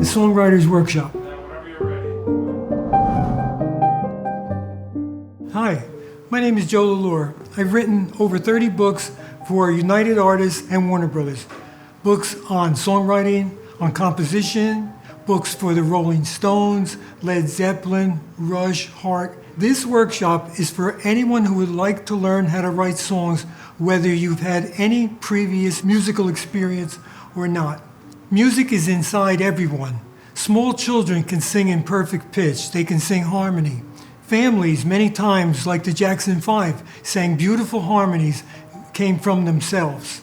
Songwriters Workshop. Hi, my name is Joe LILORE. I've written over 30 books for United Artists and Warner Brothers. Books on songwriting, on composition, books for the Rolling Stones, Led Zeppelin, Rush, Heart. This workshop is for anyone who would like to learn how to write songs, whether you've had any previous musical experience or not. Music is inside everyone. Small children can sing in perfect pitch. They can sing harmony. Families, many times, like the Jackson 5, sang beautiful harmonies, came from themselves.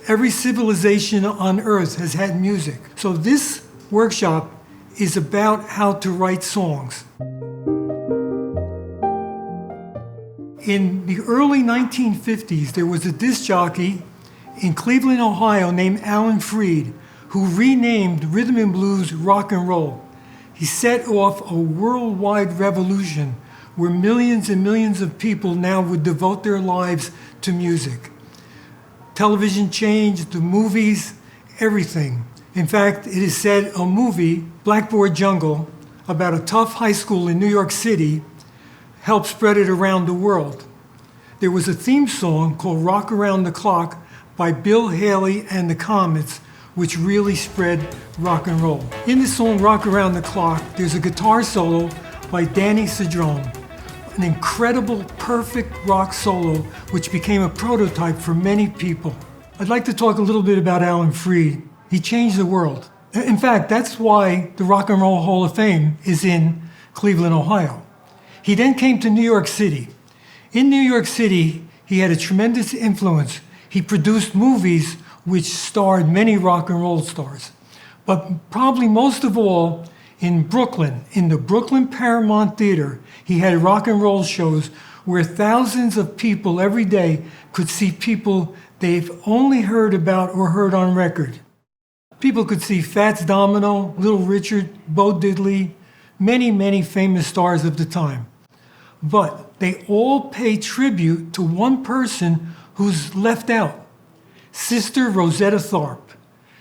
Every civilization on earth has had music. So this workshop is about how to write songs. In the early 1950s, there was a disc jockey in Cleveland, Ohio, named Alan Freed, who renamed rhythm and blues rock and roll. He set off a worldwide revolution where millions and millions of people now would devote their lives to music. Television changed, the movies, everything. In fact, it is said a movie, Blackboard Jungle, about a tough high school in New York City, helped spread it around the world. There was a theme song called Rock Around the Clock by Bill Haley and the Comets, which really spread rock and roll. In the song Rock Around the Clock, there's a guitar solo by Danny Cedrone, an incredible, perfect rock solo which became a prototype for many people. I'd like to talk a little bit about Alan Freed. He changed the world. In fact, that's why the Rock and Roll Hall of Fame is in Cleveland, Ohio. He then came to New York City. In New York City, he had a tremendous influence. He produced movies which starred many rock and roll stars. But probably most of all, in Brooklyn, in the Brooklyn Paramount Theater, he had rock and roll shows where thousands of people every day could see people they've only heard about or heard on record. People could see Fats Domino, Little Richard, Bo Diddley, many, many famous stars of the time. But they all pay tribute to one person who's left out. Sister Rosetta Tharpe.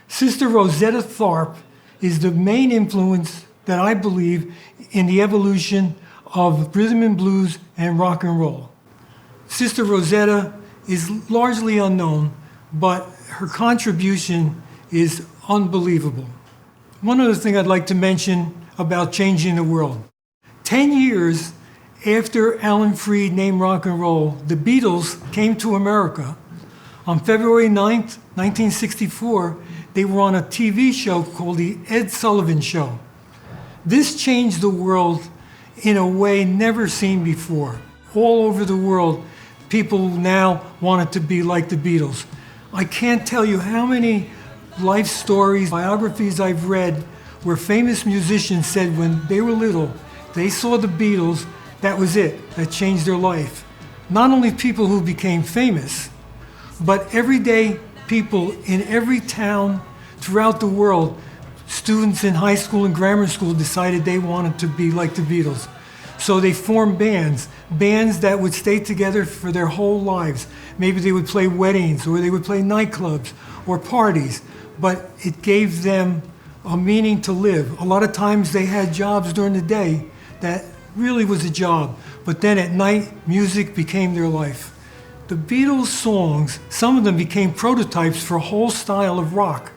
Sister Rosetta Tharpe is the main influence that I believe in the evolution of rhythm and blues and rock and roll. Sister Rosetta is largely unknown, but her contribution is unbelievable. One other thing I'd like to mention about changing the world. 10 years after Alan Freed named rock and roll, the Beatles came to America. On February 9th, 1964, they were on a TV show called The Ed Sullivan Show. This changed the world in a way never seen before. All over the world, people now wanted to be like the Beatles. I can't tell you how many life stories, biographies I've read where famous musicians said when they were little, they saw the Beatles, that was it, that changed their life. Not only people who became famous, but everyday people in every town throughout the world, students in high school and grammar school decided they wanted to be like the Beatles. So they formed bands that would stay together for their whole lives. Maybe they would play weddings, or they would play nightclubs or parties, but it gave them a meaning to live. A lot of times they had jobs during the day that really was a job, but then at night, music became their life. The Beatles' songs, some of them became prototypes for a whole style of rock.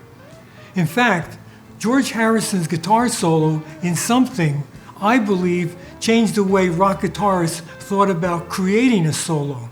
In fact, George Harrison's guitar solo in Something, I believe, changed the way rock guitarists thought about creating a solo.